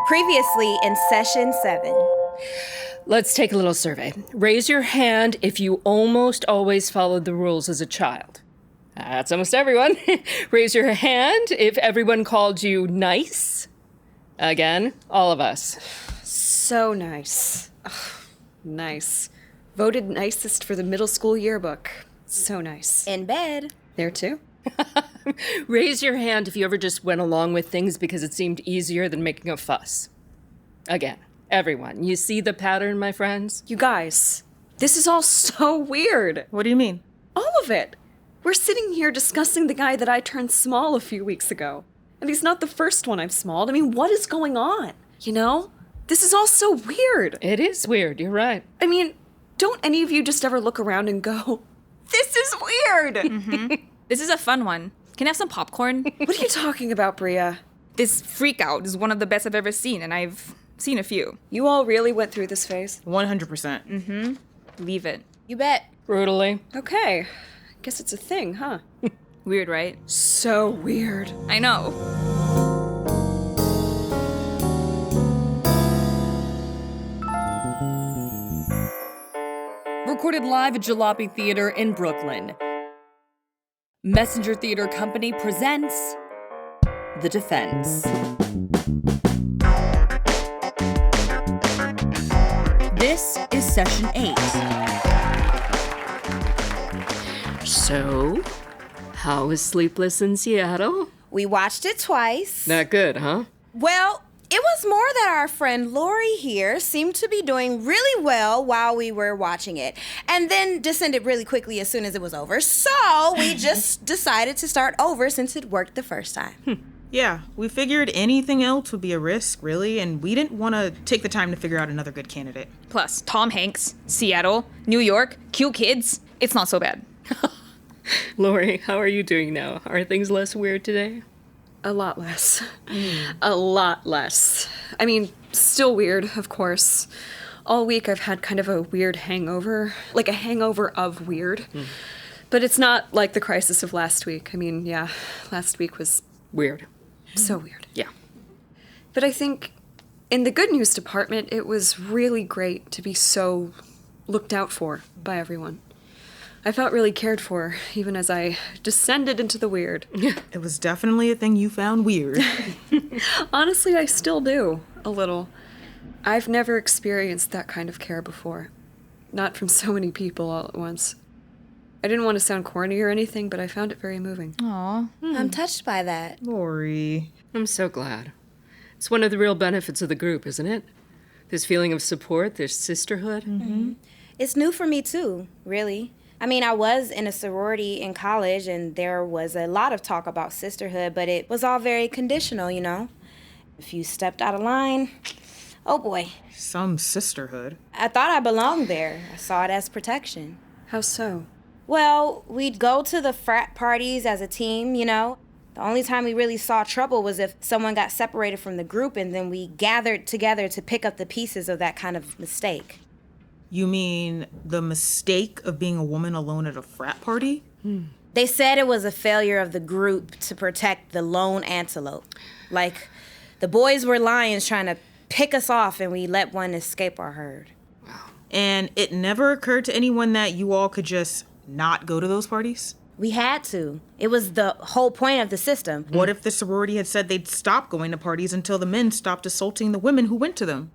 Previously in Session 7. Let's take a little survey. Raise your hand if you almost always followed the rules as a child. That's almost everyone. Raise your hand if everyone called you nice. Again, all of us. So nice. Ugh, nice. Voted nicest for the middle school yearbook. So nice. In bed. There too? Raise your hand if you ever just went along with things because it seemed easier than making a fuss. Again, everyone. You see the pattern, my friends? You guys, this is all so weird. What do you mean? All of it. We're sitting here discussing the guy that I turned small a few weeks ago. And he's not the first one I've smalled. I mean, what is going on? You know? This is all so weird. It is weird, you're right. I mean, don't any of you just ever look around and go, this is weird? Mm-hmm. This is a fun one. Can I have some popcorn? What are you talking about, Bria? This freak out is one of the best I've ever seen, and I've seen a few. You all really went through this phase? 100%. Leave it. You bet. Brutally. Okay. Guess it's a thing, huh? Weird, right? So weird. I know. Recorded live at Jalopy Theatre in Brooklyn. Messenger Theater Company presents The Defense. This is Session 8. So, how was Sleepless in Seattle? We watched it twice. Not good, huh? Well, it was more that our friend Lori here seemed to be doing really well while we were watching it, and then descended really quickly as soon as it was over. So we just decided to start over since it worked the first time. Yeah, we figured anything else would be a risk, really, and we didn't want to take the time to figure out another good candidate. Plus, Tom Hanks, Seattle, New York, cute kids. It's not so bad. Lori, how are you doing now? Are things less weird today? A lot less. A lot less. I mean, still weird, of course. All week I've had kind of a weird hangover, like a hangover of weird. But it's not like the crisis of last week. I mean, yeah, last week was Weird. so weird. Yeah. But I think in the good news department, it was really great to be so looked out for by everyone. I felt really cared for, even as I descended into the weird. It was definitely a thing you found weird. Honestly, I still do, a little. I've never experienced that kind of care before. Not from so many people all at once. I didn't want to sound corny or anything, but I found it very moving. Aw. I'm touched by that. Lori. I'm so glad. It's one of the real benefits of the group, isn't it? This feeling of support, this sisterhood. Mm-hmm. It's new for me too, really. I mean, I was in a sorority in college, and there was a lot of talk about sisterhood, but it was all very conditional, you know? If you stepped out of line, oh boy. Some sisterhood. I thought I belonged there. I saw it as protection. How so? Well, we'd go to the frat parties as a team, you know? The only time we really saw trouble was if someone got separated from the group, and then we gathered together to pick up the pieces of that kind of mistake. You mean the mistake of being a woman alone at a frat party? They said it was a failure of the group to protect the lone antelope. Like, the boys were lions trying to pick us off, and we let one escape our herd. And it never occurred to anyone that you all could just not go to those parties? We had to. It was the whole point of the system. What if the sorority had said they'd stop going to parties until the men stopped assaulting the women who went to them?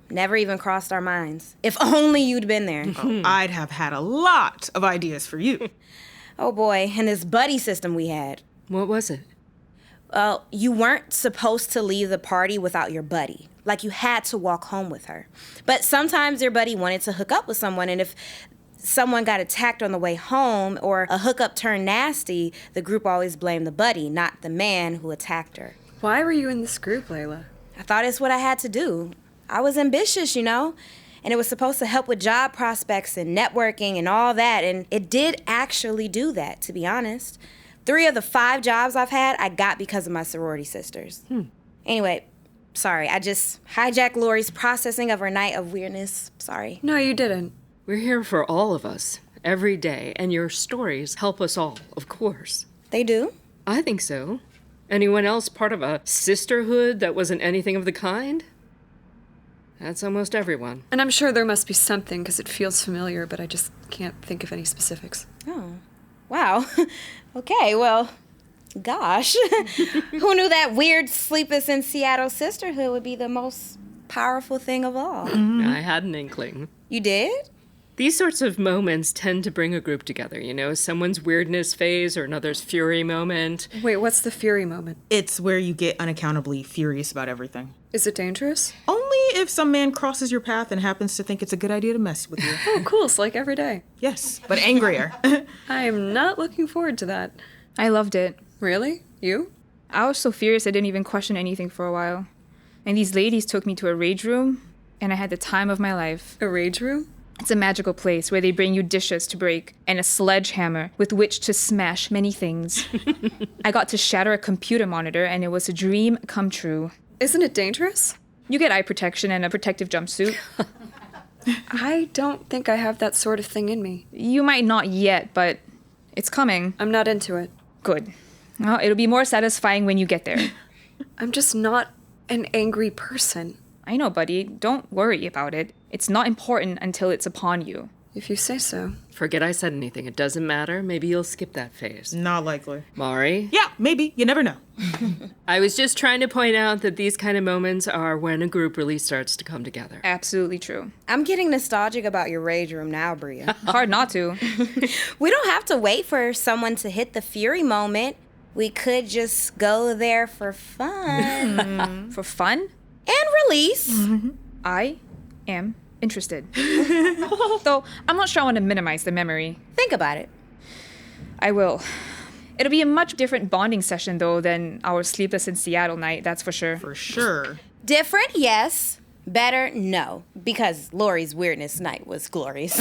Never even crossed our minds. If only you'd been there. Oh, I'd have had a lot of ideas for you. Oh boy, and this buddy system we had. What was it? Well, you weren't supposed to leave the party without your buddy. Like, you had to walk home with her. But sometimes your buddy wanted to hook up with someone, and if someone got attacked on the way home or a hookup turned nasty, the group always blamed the buddy, not the man who attacked her. Why were you in this group, Leila? I thought it's what I had to do. I was ambitious, you know, and it was supposed to help with job prospects and networking and all that, and it did actually do that, to be honest. 3 of the 5 jobs I've had, I got because of my sorority sisters. Anyway, sorry, I just hijacked Lori's processing of her night of weirdness. Sorry. No, you didn't. We're here for all of us, every day, and your stories help us all, of course. They do? I think so. Anyone else part of a sisterhood that wasn't anything of the kind? That's almost everyone. And I'm sure there must be something because it feels familiar, but I just can't think of any specifics. Oh, wow. Okay, well, gosh. Who knew that weird Sleepless in Seattle sisterhood would be the most powerful thing of all? I had an inkling. You did? These sorts of moments tend to bring a group together, you know, someone's weirdness phase or another's fury moment. Wait, what's the fury moment? It's where you get unaccountably furious about everything. Is it dangerous? Only if some man crosses your path and happens to think it's a good idea to mess with you. Oh, cool. It's like every day. Yes, but angrier. I am not looking forward to that. I loved it. Really? You? I was so furious I didn't even question anything for a while. And these ladies took me to a rage room, and I had the time of my life. A rage room? It's a magical place where they bring you dishes to break and a sledgehammer with which to smash many things. I got to shatter a computer monitor, and it was a dream come true. Isn't it dangerous? You get eye protection and a protective jumpsuit. I don't think I have that sort of thing in me. You might not yet, but it's coming. I'm not into it. Good. Well, it'll be more satisfying when you get there. I'm just not an angry person. I know, buddy. Don't worry about it. It's not important until it's upon you. If you say so. Forget I said anything. It doesn't matter. Maybe you'll skip that phase. Not likely. Mari? Yeah, maybe. You never know. I was just trying to point out that these kind of moments are when a group really starts to come together. Absolutely true. I'm getting nostalgic about your rage room now, Bria. Hard not to. We don't have to wait for someone to hit the fury moment. We could just go there for fun. For fun? And release. I am interested. Though I'm not sure I want to minimize the memory. Think about it. I will. It'll be a much different bonding session, though, than our Sleepless in Seattle night, that's for sure. For sure. Different, yes. Better, no. Because Lori's weirdness night was glorious.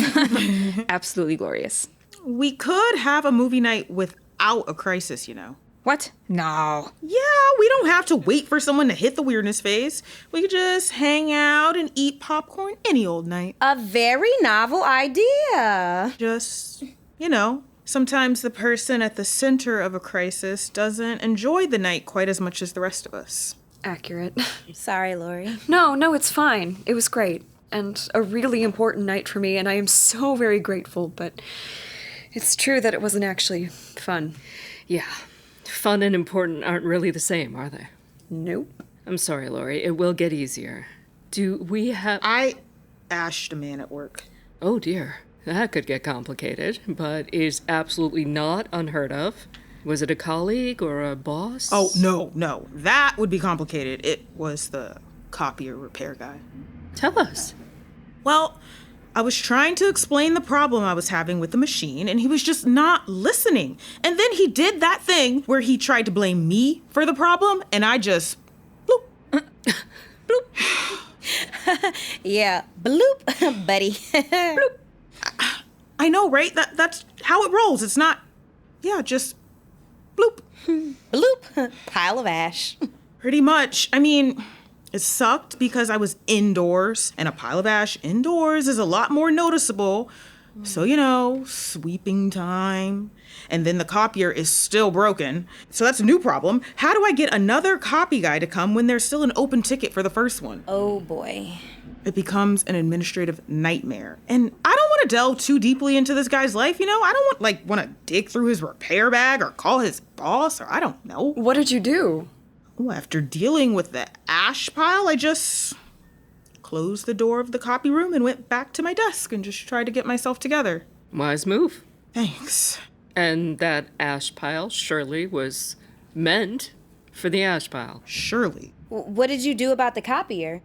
Absolutely glorious. We could have a movie night without a crisis, you know. What? No. Yeah, we don't have to wait for someone to hit the weirdness phase. We could just hang out and eat popcorn any old night. A very novel idea. Just, you know, sometimes the person at the center of a crisis doesn't enjoy the night quite as much as the rest of us. Accurate. Sorry, Lori. No, it's fine. It was great. And a really important night for me, and I am so very grateful, but it's true that it wasn't actually fun. Yeah. Fun and important aren't really the same, are they? Nope. I'm sorry, Lori. It will get easier. Do we have... I ashed a man at work. Oh, dear. That could get complicated, but is absolutely not unheard of. Was it a colleague or a boss? Oh, no. That would be complicated. It was the copier repair guy. Tell us. Well, I was trying to explain the problem I was having with the machine, and he was just not listening. And then he did that thing where he tried to blame me for the problem, and I just bloop. Bloop. Yeah, bloop, buddy. Bloop. I know, right? That's how it rolls. It's not, just bloop. Bloop. Pile of ash. Pretty much. I mean, it sucked because I was indoors, and a pile of ash indoors is a lot more noticeable. So, you know, sweeping time. And then the copier is still broken. So that's a new problem. How do I get another copy guy to come when there's still an open ticket for the first one? Oh, boy. It becomes an administrative nightmare. And I don't want to delve too deeply into this guy's life, you know? I don't want to dig through his repair bag or call his boss, or I don't know. What did you do? Well, after dealing with the ash pile, I just closed the door of the copy room and went back to my desk and just tried to get myself together. Wise move. Thanks. And that ash pile surely was meant for the ash pile. Surely. What did you do about the copier?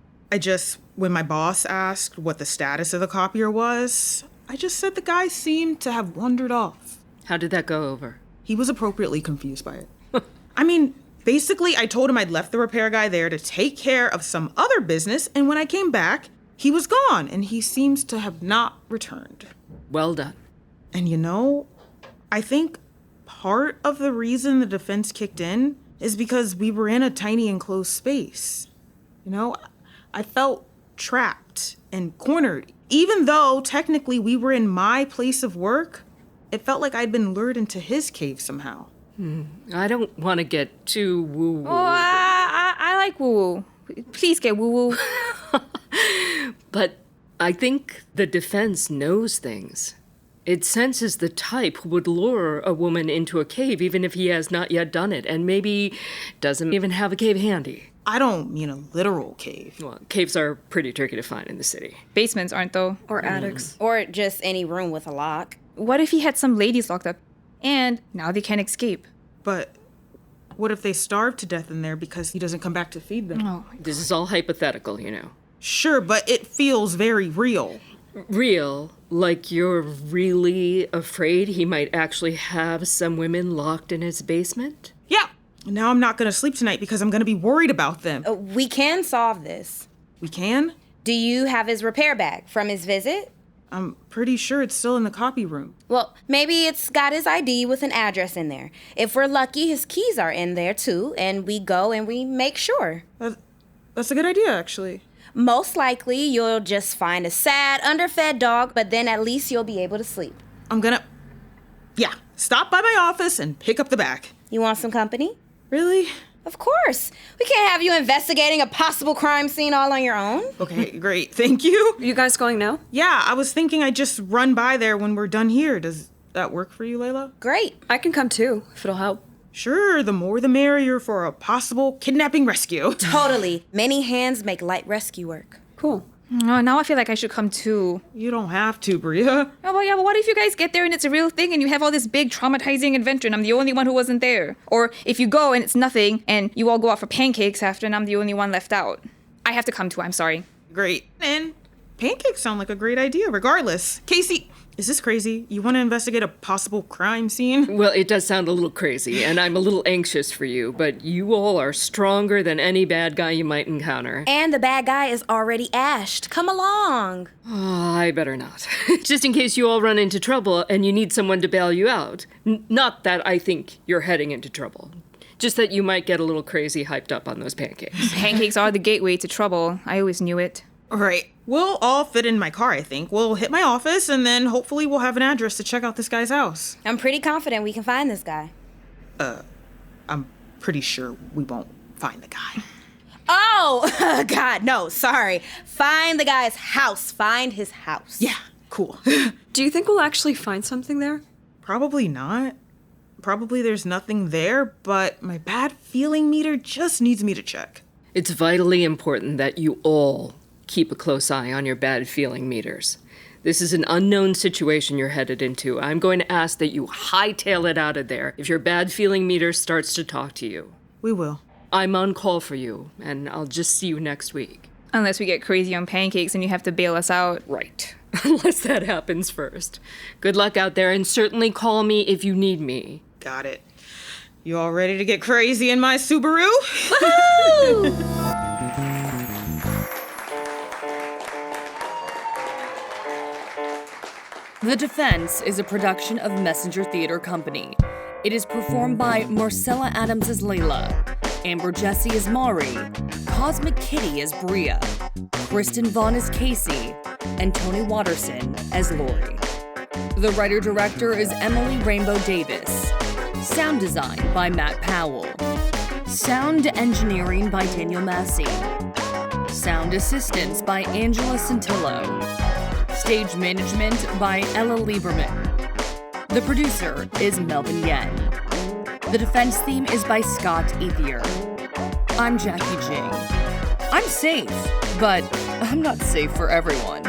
When my boss asked what the status of the copier was, I just said the guy seemed to have wandered off. How did that go over? He was appropriately confused by it. I mean, basically, I told him I'd left the repair guy there to take care of some other business, and when I came back, he was gone, and he seems to have not returned. Well done. And you know, I think part of the reason the defense kicked in is because we were in a tiny enclosed space. You know, I felt trapped and cornered. Even though technically we were in my place of work, it felt like I'd been lured into his cave somehow. I don't want to get too woo-woo. Oh, I like woo-woo. Please get woo-woo. But I think the defense knows things. It senses the type who would lure a woman into a cave even if he has not yet done it, and maybe doesn't even have a cave handy. I don't mean a literal cave. Well, caves are pretty tricky to find in the city. Basements aren't, though. Or attics. Or just any room with a lock. What if he had some ladies locked up, and now they can't escape? But what if they starve to death in there because he doesn't come back to feed them? Oh, This is all hypothetical, you know. Sure, but it feels very real. Real, like you're really afraid he might actually have some women locked in his basement? Yeah. Now I'm not gonna sleep tonight because I'm gonna be worried about them. We can solve this. We can? Do you have his repair bag from his visit? I'm pretty sure it's still in the copy room. Well, maybe it's got his ID with an address in there. If we're lucky, his keys are in there too, and we go and we make sure. That's a good idea, actually. Most likely, you'll just find a sad, underfed dog, but then at least you'll be able to sleep. I'm gonna... Yeah, stop by my office and pick up the bag. You want some company? Really? Of course. We can't have you investigating a possible crime scene all on your own. Okay, great. Thank you. You guys going now? Yeah, I was thinking I'd just run by there when we're done here. Does that work for you, Leila? Great. I can come too, if it'll help. Sure, the more the merrier for a possible kidnapping rescue. Totally. Many hands make light rescue work. Cool. Oh, now I feel like I should come too. You don't have to, Bria. Oh, well, yeah, but what if you guys get there and it's a real thing and you have all this big traumatizing adventure and I'm the only one who wasn't there? Or if you go and it's nothing and you all go out for pancakes after and I'm the only one left out. I have to come too, I'm sorry. Great. And pancakes sound like a great idea, regardless. Kacey, is this crazy? You want to investigate a possible crime scene? Well, it does sound a little crazy, and I'm a little anxious for you, but you all are stronger than any bad guy you might encounter. And the bad guy is already ashed. Come along. Oh, I better not. Just in case you all run into trouble and you need someone to bail you out. Not that I think you're heading into trouble. Just that you might get a little crazy hyped up on those pancakes. Pancakes are the gateway to trouble. I always knew it. All right. We'll all fit in my car, I think. We'll hit my office, and then hopefully we'll have an address to check out this guy's house. I'm pretty confident we can find this guy. I'm pretty sure we won't find the guy. Oh, God, no, sorry. Find the guy's house. Find his house. Yeah, cool. Do you think we'll actually find something there? Probably not. Probably there's nothing there, but my bad feeling meter just needs me to check. It's vitally important that you all keep a close eye on your bad feeling meters. This is an unknown situation you're headed into. I'm going to ask that you hightail it out of there if your bad feeling meter starts to talk to you. We will. I'm on call for you, and I'll just see you next week. Unless we get crazy on pancakes and you have to bail us out. Right. Unless that happens first. Good luck out there, and certainly call me if you need me. Got it. You all ready to get crazy in my Subaru? The Defense is a production of Messenger Theatre Company. It is performed by Marcella Adams as Leila, Amber Jessie as Mari, Cosmic Kitty as Bria, Kristen Vaughan as Kacey, and Toni Watterson as Lori. The writer-director is Emily Rainbow Davis. Sound design by Matt Powell. Sound engineering by Daniel Massey. Sound assistance by Angela Santillo. Stage management by Ella Lieberman. The producer is Melvin Yen. The defense theme is by Scott Ethier. I'm Jacki Jing. I'm safe, but I'm not safe for everyone.